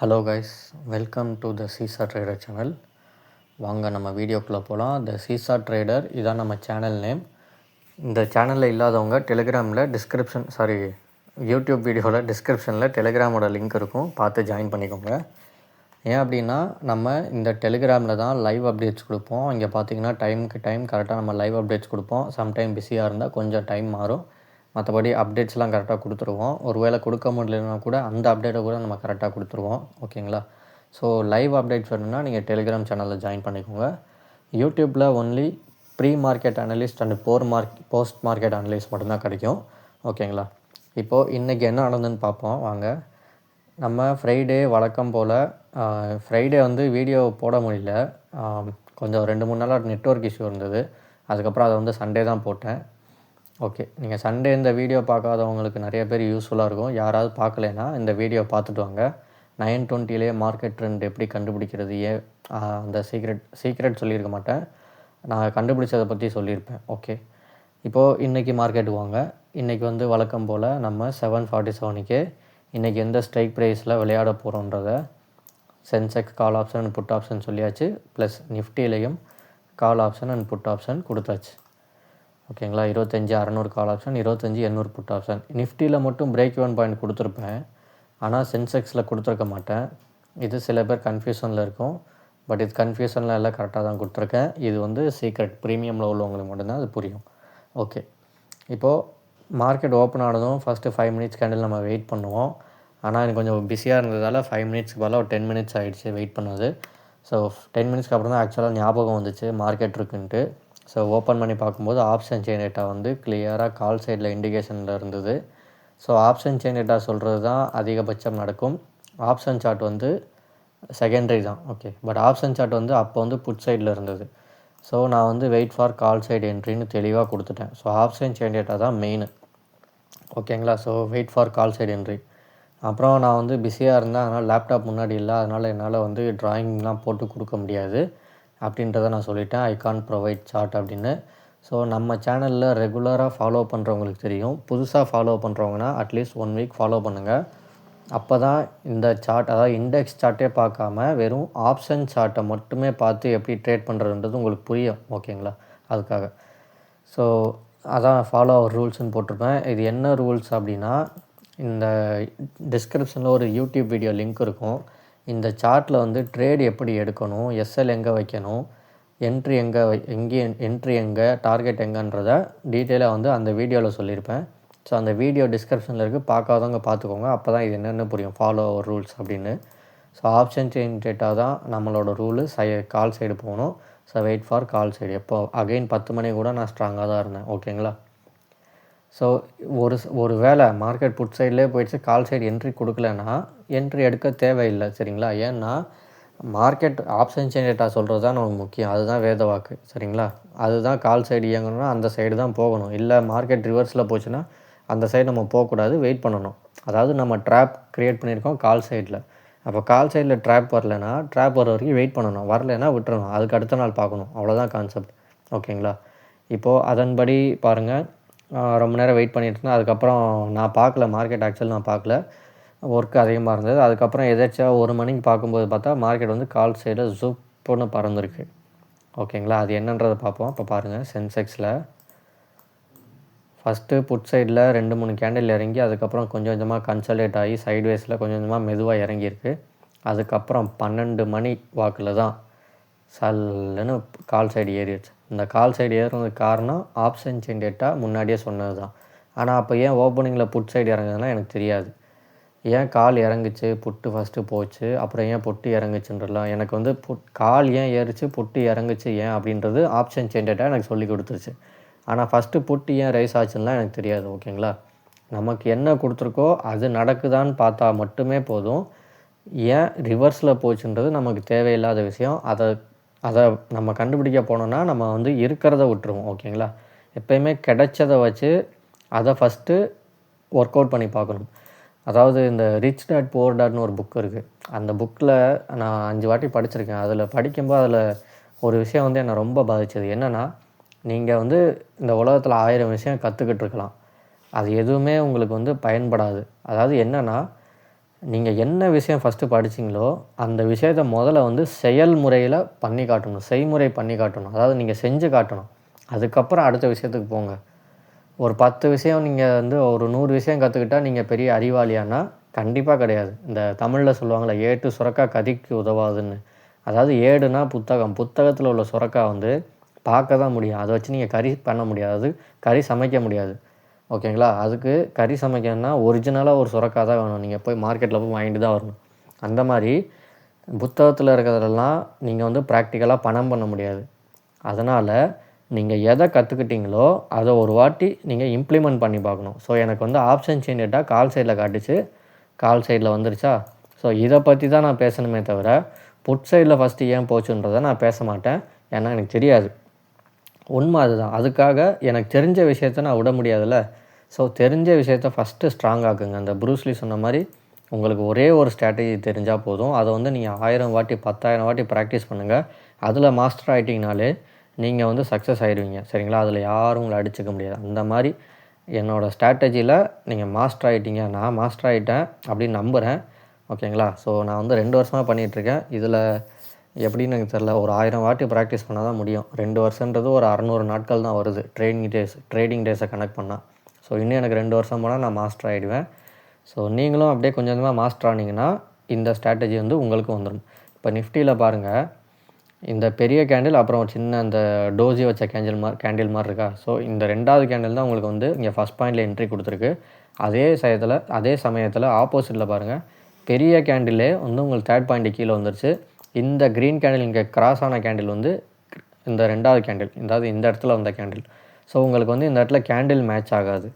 Hello guys, welcome to the seesaw trader channel. வாங்க நம்ம வீடியோக்குள்ளே போகலாம். த சீசா ட்ரேடர் இதான் நம்ம சேனல் நேம். இந்த சேனலில் இல்லாதவங்க டெலிகிராமில் யூடியூப் வீடியோவில் டிஸ்கிரிப்ஷனில் டெலிகிராமோட லிங்க் இருக்கும், பார்த்து ஜாயின் பண்ணிக்கோங்க. ஏன் அப்படின்னா நம்ம இந்த டெலிகிராமில் தான் லைவ் அப்டேட்ஸ் கொடுப்போம். இங்கே பார்த்தீங்கன்னா டைமுக்கு டைம் கரெக்டாக நம்ம லைவ் அப்டேட்ஸ் கொடுப்போம். சம்டைம் பிஸியாக இருந்தால் கொஞ்சம் டைம் மாறும், மற்றபடி அப்டேட்ஸ்லாம் கரெக்டாக கொடுத்துருவோம். ஒரு வேளை கொடுக்க முடியலன்னா கூட அந்த அப்டேட்டை கூட நம்ம கரெக்டாக கொடுத்துருவோம். ஓகேங்களா? ஸோ லைவ் அப்டேட்ஸ் வேணும்னா நீங்கள் டெலிகிராம் சேனலில் ஜாயின் பண்ணிக்கோங்க. யூடியூப்பில் only pre market analyst and post market analyst மட்டும்தான் கிடைக்கும். ஓகேங்களா? இப்போது இன்றைக்கி என்ன நடந்ததுன்னு பார்ப்போம் வாங்க. நம்ம ஃப்ரைடே வழக்கம் போல் ஃப்ரைடே வீடியோ போட முடியல, கொஞ்சம் 2-3 நாளாக நெட்வொர்க் இஷ்யூ இருந்தது. அதுக்கப்புறம் அதை சண்டே தான் போட்டேன். ஓகே, நீங்கள் சண்டே இந்த வீடியோ பார்க்காதவங்களுக்கு நிறைய பேர் யூஸ்ஃபுல்லாக இருக்கும். யாராவது பார்க்கலைன்னா இந்த வீடியோ பார்த்துட்டு வாங்க. 9:20 மார்க்கெட் ட்ரெண்ட் எப்படி கண்டுபிடிக்கிறது, அந்த சீக்ரெட் சொல்லியிருக்க மாட்டேன், நான் கண்டுபிடிச்சதை பற்றி சொல்லியிருப்பேன். ஓகே, இப்போது இன்றைக்கி மார்க்கெட்டுக்கு வாங்க. இன்றைக்கி வழக்கம் போல் நம்ம 747க்கு இன்றைக்கி எந்த ஸ்ட்ரைக் ப்ரைஸில் விளையாட போகிறோன்றத Sensex call option and put option சொல்லியாச்சு. ப்ளஸ் நிஃப்டிலையும் call option and put option கொடுத்தாச்சு. ஓகேங்களா? 25,600 கால் ஆப்ஷன், 25,800 புட் ஆப்ஷன். நிஃப்டியில் மட்டும் பிரேக் ஈவன் பாயிண்ட் கொடுத்துருப்பேன், ஆனால் சென்செக்ஸில் கொடுத்துருக்க மாட்டேன். இது சில பேர் கன்ஃபியூஷனில் இருக்கும். பட் இது கன்ஃபியூஷனில் எல்லாம் கரெக்டாக தான் கொடுத்துருக்கேன். இது சீக்ரெட் ப்ரீமியமில் உள்ளவங்களுக்கு மட்டும்தான் அது புரியும். ஓகே, இப்போது மார்க்கெட் ஓப்பன் ஆனதும் ஃபஸ்ட்டு 5 மினிட்ஸ் கேண்டில் நம்ம வெயிட் பண்ணுவோம். ஆனால் எனக்கு கொஞ்சம் பிஸியாக இருந்ததால் 5 மினிட்ஸ்க்கு பதிலாக ஒரு 10 மினிட்ஸ் ஆகிடுச்சு வெயிட் பண்ணது. ஸோ 10 மினிட்ஸ்க்கு அப்புறம் தான் ஆக்சுவலாக ஞாபகம் வந்துச்சு மார்க்கெட் இருக்குன்ட்டு. ஸோ ஓப்பன் பண்ணி பார்க்கும்போது ஆப்ஷன் செயின் டேட்டா கிளியராக கால் சைடில் இண்டிகேஷனில் இருந்தது. ஸோ ஆப்ஷன் செயின் டேட்டா சொல்கிறது தான் அதிகபட்சம் நடக்கும். ஆப்ஷன் சார்ட் செகண்டரி தான். ஓகே, பட் ஆப்ஷன் சார்ட் அப்போ புட் சைடில் இருந்தது. ஸோ நான் வெயிட் ஃபார் கால் சைடு என்ட்ரின்னு தெளிவாக கொடுத்துட்டேன். ஸோ ஆப்ஷன் செயின் டேட்டா தான் மெயின். ஓகேங்களா? So wait for call side entry. அப்புறம் நான் பிஸியாக இருந்தேன், அதனால் லேப்டாப் முன்னாடி இல்லை, அதனால் என்னால் ட்ராயிங்லாம் போட்டு கொடுக்க முடியாது அப்படின்றத நான் சொல்லிட்டேன். ஐ கான்ட் ப்ரொவைட் சார்ட் அப்படின்னு. ஸோ நம்ம சேனலில் ரெகுலராக ஃபாலோ பண்ணுறவங்களுக்கு தெரியும். புதுசாக ஃபாலோ பண்ணுறவங்கன்னா அட்லீஸ்ட் 1 வீக் ஃபாலோ பண்ணுங்கள். அப்போ தான் இந்த சார்ட், அதாவது இண்டெக்ஸ் சார்ட்டே பார்க்காம வெறும் ஆப்ஷன் சார்ட்டை மட்டுமே பார்த்து எப்படி ட்ரேட் பண்ணுறதுன்றது உங்களுக்கு புரியும். ஓகேங்களா? அதுக்காக ஸோ அதான் ஃபாலோ அவர் ரூல்ஸ்னு போட்டிருப்பேன். இது என்ன ரூல்ஸ் அப்படின்னா, இந்த டிஸ்கிரிப்ஷனில் ஒரு யூடியூப் வீடியோ லிங்க் இருக்கும். இந்த சார்ட்டில் ட்ரேட் எப்படி எடுக்கணும், எஸ்எல் எங்கே வைக்கணும், என்ட்ரி எங்கே டார்கெட் எங்கேன்றதை டீட்டெயிலாக அந்த வீடியோவில் சொல்லியிருப்பேன். ஸோ அந்த வீடியோ டிஸ்கிரிப்ஷனில் இருக்குது, பார்க்காதவங்க பார்த்துக்கோங்க. அப்போ தான் இது என்னென்னு புரியும், ஃபாலோ அவர் ரூல்ஸ் அப்படின்னு. ஸோ ஆப்ஷன் செயின் டேட்டா தான் நம்மளோட ரூலு. கால் சைடு போகணும். So wait for call side. எப்போ அகைன் 10 மணி கூட நான் ஸ்ட்ராங்காக தான் இருந்தேன். ஓகேங்களா? ஸோ ஒரு வேளை மார்க்கெட் புட் சைட்லேயே போயிடுச்சு, கால் சைடு என்ட்ரி கொடுக்கலன்னா என்ட்ரி எடுக்க தேவையில்லை. சரிங்களா? ஏன்னா மார்க்கெட் ஆப்ஷன் செயின் டேட்டா சொல்கிறது தான் நமக்கு முக்கியம். அதுதான் வேத வாக்கு. சரிங்களா? அதுதான் கால் சைடு இயங்கணும்னா அந்த சைடு தான் போகணும். இல்லை மார்க்கெட் ரிவர்ஸில் போச்சுன்னா அந்த சைடு நம்ம போகக்கூடாது, வெயிட் பண்ணணும். அதாவது நம்ம ட்ராப் க்ரியேட் பண்ணியிருக்கோம் கால் சைடில். அப்போ கால் சைடில் ட்ராப் வரலைன்னா ட்ராப் வர வரைக்கும் வெயிட் பண்ணணும், வரலைன்னா விட்டுறணும், அதுக்கு அடுத்த நாள் பார்க்கணும். அவ்வளோதான் கான்செப்ட். ஓகேங்களா? இப்போது அதன்படி பாருங்கள். ரொம்ப நேரம் வெயிட் பண்ணிட்டு இருந்தேன். அதுக்கப்புறம் நான் பார்க்கல மார்க்கெட், ஆக்சுவலி நான் பார்க்கல, ஒர்க் அதிகமாக இருந்தது. அதுக்கப்புறம் எதாச்சும் 1 மணிக்கு பார்க்கும்போது பார்த்தா மார்க்கெட் கால் சைடில் ஜூப்புன்னு பறந்துருக்கு. ஓகேங்களா? அது என்னன்றதை பார்ப்போம். இப்போ பாருங்கள், சென்செக்ஸில் ஃபஸ்ட்டு புட் சைடில் 2-3 கேண்டில் இறங்கி அதுக்கப்புறம் கொஞ்சம் கொஞ்சமாக கன்சல்டேட் ஆகி சைட்வேஸில் கொஞ்சம் கொஞ்சமாக மெதுவாக இறங்கியிருக்கு. அதுக்கப்புறம் 12 மணி வாக்கில் தான் சல்லுன்னு கால் சைடு ஏறிடுச்சு. இந்த கால் சைடு ஏறுறதுக்கு காரணம் ஆப்ஷன் செயின் டேட்டா முன்னாடியே சொன்னது தான். ஆனால் அப்போ ஏன் ஓப்பனிங்கில் புட் சைடு இறங்குதுன்னா எனக்கு தெரியாது. ஏன் கால் இறங்குச்சு, புட்டு ஃபஸ்ட்டு போச்சு, அப்புறம் ஏன் புட்டு இறங்குச்சுன்றலாம் எனக்கு கால் ஏன் ஏறிச்சு, புட்டு இறங்குச்சு ஏன் அப்படின்றது ஆப்ஷன் செயின் டேட்டா எனக்கு சொல்லி கொடுத்துருச்சு. ஆனால் ஃபஸ்ட்டு புட்டு ஏன் ரைஸ் ஆச்சுன்னா எனக்கு தெரியாது. ஓகேங்களா? நமக்கு என்ன கொடுத்துருக்கோ அது நடக்குதான்னு பார்த்தா மட்டுமே போதும். ஏன் ரிவர்ஸில் போச்சுன்றது நமக்கு தேவையில்லாத விஷயம். அதை நம்ம கண்டுபிடிக்க போனோன்னா நம்ம இருக்கிறத விட்டுருவோம். ஓகேங்களா? எப்போயுமே கிடைச்சதை வச்சு அதை ஃபஸ்ட்டு ஒர்க் அவுட் பண்ணி பார்க்கணும். அதாவது இந்த ரிச் டாட் புவர் டாட்னு ஒரு புக் இருக்குது. அந்த புக்கில் நான் 5 வாட்டி படிச்சிருக்கேன். அதில் படிக்கும்போது அதில் ஒரு விஷயம் என்னை ரொம்ப பாதித்தது. என்னென்னா, நீங்கள் இந்த உலகத்தில் 1000 விஷயம் கற்றுக்கிட்டு இருக்கலாம், அது எதுவுமே உங்களுக்கு பயன்படாது. அதாவது என்னென்னா, நீங்கள் என்ன விஷயம் ஃபஸ்ட்டு படிச்சிங்களோ அந்த விஷயத்த முதல்ல வந்து செயல்முறையில் பண்ணி காட்டணும், செய்முறை பண்ணி காட்டணும். அதாவது நீங்கள் செஞ்சு காட்டணும். அதுக்கப்புறம் அடுத்த விஷயத்துக்கு போங்க. ஒரு 10 விஷயம் நீங்கள் வந்து ஒரு 100 விஷயம் கற்றுக்கிட்டா நீங்கள் பெரிய அறிவாளியானா கண்டிப்பாக கிடையாது. இந்த தமிழில் சொல்லுவாங்கள்ல, ஏட்டு சுரக்கா கதிக்கு உதவாதுன்னு. அதாவது ஏடுனா புத்தகம், புத்தகத்தில் உள்ள சுரக்கா வந்து பார்க்க தான் முடியும். அதை வச்சு நீங்கள் கறி பண்ண முடியாது, கறி சமைக்க முடியாது. ஓகேங்களா? அதுக்கு கறி சமைக்கணும்னா ஒரிஜினலாக ஒரு சுரக்கா தான் வேணும். நீங்கள் போய் மார்க்கெட்டில் போய் வாங்கிட்டு தான் வரணும். அந்த மாதிரி புத்தகத்தில் இருக்கிறதெல்லாம் நீங்கள் வந்து ப்ராக்டிக்கலாக பணம் பண்ண முடியாது. அதனால் நீங்கள் எதை கற்றுக்கிட்டீங்களோ அதை ஒரு வாட்டி நீங்கள் இம்ப்ளிமெண்ட் பண்ணி பார்க்கணும். ஸோ எனக்கு வந்து ஆப்ஷன் சேஞ்ச் கேட்டால் கால் சைடில் காட்டுச்சு, கால் சைடில் வந்துருச்சா? ஸோ இதை பற்றி தான் நான் பேசணுமே தவிர புட் சைடில் ஃபஸ்ட்டு ஏன் போச்சுன்றதை நான் பேச மாட்டேன். ஏன்னா எனக்கு தெரியாது. உண்மை அதுதான். அதுக்காக எனக்கு தெரிஞ்ச விஷயத்த நான் விட முடியாதுல்ல. ஸோ தெரிஞ்ச விஷயத்த ஃபஸ்ட்டு ஸ்ட்ராங் ஆக்குங்க. அந்த ப்ரூஸ்லி சொன்ன மாதிரி உங்களுக்கு ஒரே ஒரு ஸ்ட்ராட்டஜி தெரிஞ்சால் போதும். அதை வந்து நீங்கள் 1000 வாட்டி 10,000 வாட்டி ப்ராக்டிஸ் பண்ணுங்கள். அதில் மாஸ்டர் ஆகிட்டிங்கனாலே நீங்கள் வந்து சக்ஸஸ் ஆகிடுவீங்க. சரிங்களா? அதில் யாரும் உங்களை அடிச்சுக்க முடியாது. அந்த மாதிரி என்னோடய ஸ்ட்ராட்டஜியில் நீங்கள் மாஸ்டர் ஆகிட்டீங்க, நான் மாஸ்டர் ஆகிட்டேன் அப்படின்னு நம்புகிறேன். ஓகேங்களா? ஸோ நான் வந்து 2 வருஷமாக பண்ணிகிட்ருக்கேன். இதில் எப்படின்னு எனக்கு தெரில. ஒரு 1000 வாட்டி ப்ராக்டிஸ் பண்ணால் தான் முடியும். 2 வருஷன்றது ஒரு 600 நாட்கள் தான் வருது ட்ரேடிங் டேஸை கனெக்ட் பண்ணால். ஸோ இன்னும் எனக்கு 2 வருஷம் போனால் நான் மாஸ்டர் ஆகிடுவேன். ஸோ நீங்களும் அப்படியே கொஞ்சம் கொஞ்சமாக மாஸ்டர் ஆனீங்கன்னா இந்த ஸ்ட்ராட்டஜி வந்து உங்களுக்கும் வந்துடும். இப்போ நிஃப்டியில் பாருங்கள், இந்த பெரிய கேண்டில் அப்புறம் ஒரு சின்ன அந்த டோஜி வச்ச கேண்டில் மாதிரி இருக்கா? ஸோ இந்த 2வது கேண்டில் தான் உங்களுக்கு வந்து இங்கே ஃபஸ்ட் பாயிண்டில் என்ட்ரி கொடுத்துருக்கு. அதே சமயத்தில் ஆப்போசிட்டில் பாருங்கள், பெரிய கேண்டிலே வந்து உங்களுக்கு 3rd பாயிண்ட்டு கீழே வந்துருச்சு. இந்த க்ரீன் கேண்டில் இங்கே கிராஸ் ஆன கேண்டில் வந்து இந்த 2வது கேண்டில், அதாவது இந்த இடத்துல வந்த கேண்டில். ஸோ உங்களுக்கு வந்து இந்த இடத்துல கேண்டில் மேட்ச் ஆகாது.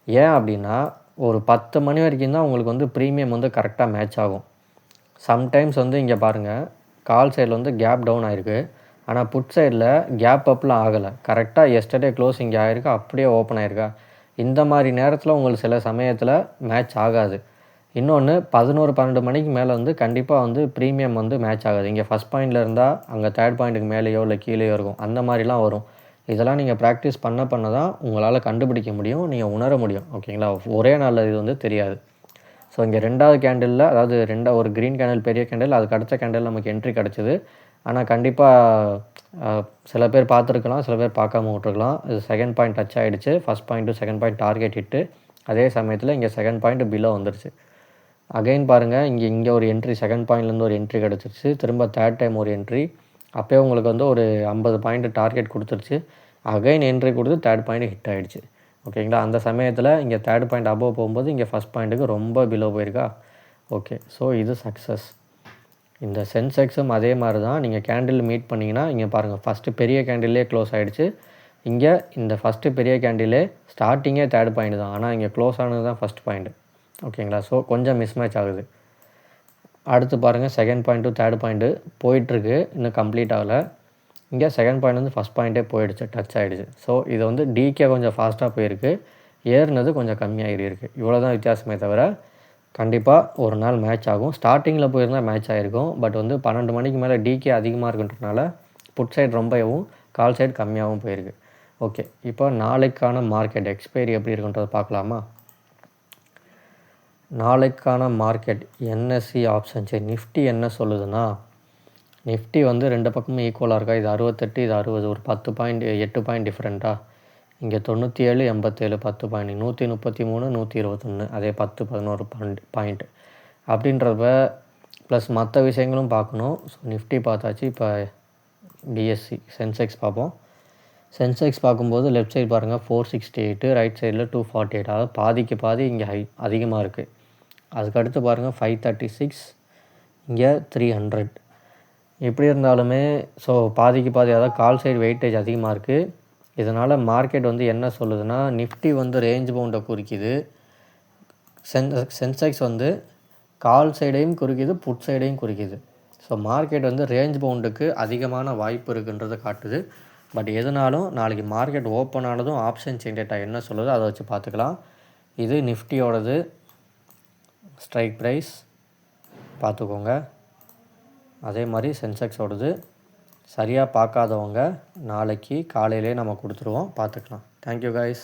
ஏன் அப்படின்னா ஒரு 10 மணி வரைக்கும் தான் உங்களுக்கு வந்து ப்ரீமியம் வந்து கரெக்டாக மேட்ச் ஆகும். சம்டைம்ஸ் வந்து இங்கே பாருங்கள், கால் சைடில் வந்து கேப் டவுன் ஆகிருக்கு. ஆனால் புட் சைடில் கேப் அப்லாம் ஆகலை. கரெக்டாக எஸ்டர்டே க்ளோஸ் இங்கே ஆகிருக்கு, அப்படியே ஓப்பன் ஆகிருக்கா. இந்த மாதிரி நேரத்தில் உங்களுக்கு சில சமயத்தில் மேட்ச் ஆகாது. இன்னொன்று 11, 12 மணிக்கு மேலே வந்து கண்டிப்பாக வந்து ப்ரீமியம் வந்து மேட்ச் ஆகாது. இங்கே ஃபஸ்ட் பாயிண்டில் இருந்தால் அங்கே 3rd பாயிண்ட்டுக்கு மேலேயோ இல்லை கீழேயோ இருக்கும். அந்த மாதிரிலாம் வரும். இதெல்லாம் நீங்கள் ப்ராக்டிஸ் பண்ண தான் உங்களால் கண்டுபிடிக்க முடியும், நீங்கள் உணர முடியும். ஓகேங்களா? ஒரே நாளில் இது வந்து தெரியாது. ஸோ இங்கே 2வது கேண்டிலில், அதாவது ஒரு க்ரீன் கேண்டில் பெரிய கேண்டில், அதுக்கு அடுத்த கேண்டில் நமக்கு என்ட்ரி கிடச்சிது. ஆனால் கண்டிப்பாக சில பேர் பார்த்துருக்கலாம், சில பேர் பார்க்காம விட்ருக்கலாம். இது 2nd பாயிண்ட் டச் ஆகிடுச்சு. First point to 2nd point target hit. அதே சமயத்தில் இங்கே 2nd பாயிண்ட் பிலோ வந்துருச்சு. அகைன் பாருங்கள், இங்கே ஒரு என்ட்ரி 2nd பாயிண்ட்லேருந்து ஒரு என்ட்ரி கிடச்சிருச்சு. திரும்ப 3rd டைம் ஒரு என்ட்ரி. அப்போயே உங்களுக்கு வந்து ஒரு 50 பாயிண்ட் டார்கெட் கொடுத்துருச்சு. அகைன் என்ட்ரி கொடுத்து 3rd பாயிண்ட் ஹிட் ஆகிடுச்சு. ஓகேங்களா? அந்த சமயத்தில் இங்கே 3rd பாயிண்ட் அபோவ் போகும்போது இங்கே ஃபஸ்ட் பாயிண்ட்டுக்கு ரொம்ப பிலோ போயிருக்கா. ஓகே, ஸோ இது சக்ஸஸ். இந்த சென்செக்ஸும் அதே மாதிரி தான். நீங்கள் கேண்டில் மீட் பண்ணிங்கன்னா இங்கே பாருங்கள், ஃபஸ்ட்டு பெரிய கேண்டில்லே க்ளோஸ் ஆகிடுச்சு. இங்கே இந்த ஃபஸ்ட்டு பெரிய கேண்டிலே ஸ்டார்டிங்கே 3rd பாயிண்ட் தான், ஆனால் இங்கே க்ளோஸ் ஆனது தான் ஃபஸ்ட் பாயிண்ட். ஓகேங்களா? ஸோ கொஞ்சம் மிஸ்மேட்ச் ஆகுது. அடுத்து பாருங்கள், 2nd point to 3rd point போயிட்டுருக்கு, இன்னும் கம்ப்ளீட் ஆகலை. இங்கே 2nd பாயிண்ட் வந்து ஃபஸ்ட் பாயிண்ட்டே போயிடுச்சு, டச் ஆகிடுச்சு. ஸோ இது வந்து டிகே கொஞ்சம் ஃபாஸ்ட்டாக போயிருக்கு, ஏறினது கொஞ்சம் கம்மியாக இருக்குது. இவ்வளோ தான் வித்தியாசமே தவிர கண்டிப்பாக ஒரு நாள் மேட்ச் ஆகும். ஸ்டார்டிங்கில் போயிருந்தால் மேட்ச் ஆகிருக்கும். பட் வந்து 12 மணிக்கு மேலே டிகே அதிகமாக இருக்குன்றனால புட் சைடு ரொம்பவும், கால் சைடு கம்மியாகவும் போயிருக்கு. ஓகே, இப்போ நாளைக்கான மார்க்கெட் எக்ஸ்பைரி எப்படி இருக்குன்றதை பார்க்கலாமா? நாளைக்கான market NSC option chain Nifty என்ன சொல்லுதுன்னா, நிஃப்டி வந்து 2 பக்கமும் ஈக்குவலாக இருக்கா. இது 68, இது 60, ஒரு 10 பாயிண்ட் 8 பாயிண்ட் டிஃப்ரெண்ட்டாக. இங்கே 97, 87 10 பாயிண்ட், 133, 121, அதே 10, 11 பாயிண்ட் அப்படின்றப்ப ப்ளஸ் மற்ற விஷயங்களும் பார்க்கணும். ஸோ நிஃப்டி பார்த்தாச்சு. இப்போ பிஎஸ்சி சென்செக்ஸ் பார்ப்போம். சென்செக்ஸ் பார்க்கும்போது லெஃப்ட் சைடு பாருங்கள் 468, ரைட் சைடில் 248, அதாவது பாதிக்கு பாதி இங்கே அதிகமாக இருக்குது. அதுக்கடுத்து பாருங்கள் 536, இங்கே 300. எப்படி இருந்தாலுமே ஸோ பாதிக்கு பாதி, அதாவது கால் சைடு வெயிட்டேஜ் அதிகமாக இருக்குது. இதனால் மார்க்கெட் வந்து என்ன சொல்லுதுன்னா, நிஃப்டி வந்து ரேஞ்ச் பவுண்டை குறிக்குது, சென்செக்ஸ் வந்து கால் சைடையும் குறிக்குது, புட் சைடையும் குறிக்குது. ஸோ மார்க்கெட் வந்து ரேஞ்ச் பவுண்டுக்கு அதிகமான வாய்ப்பு இருக்குன்றதை காட்டுது. பட் எதுனாலும் நாளைக்கு மார்க்கெட் ஓப்பன் ஆனதும் ஆப்ஷன் செயின் டேட்டா என்ன சொல்லுதோ அதை வச்சு பார்த்துக்கலாம். இது நிஃப்டியோடது ஸ்ட்ரைக் ப்ரைஸ் பார்த்துக்கோங்க. அதே மாதிரி சென்செக்ஸோடது சரியாக பார்க்காதவங்க நாளைக்கு காலையிலே நம்ம கொடுத்துருவோம், பார்த்துக்கலாம். Thank you guys.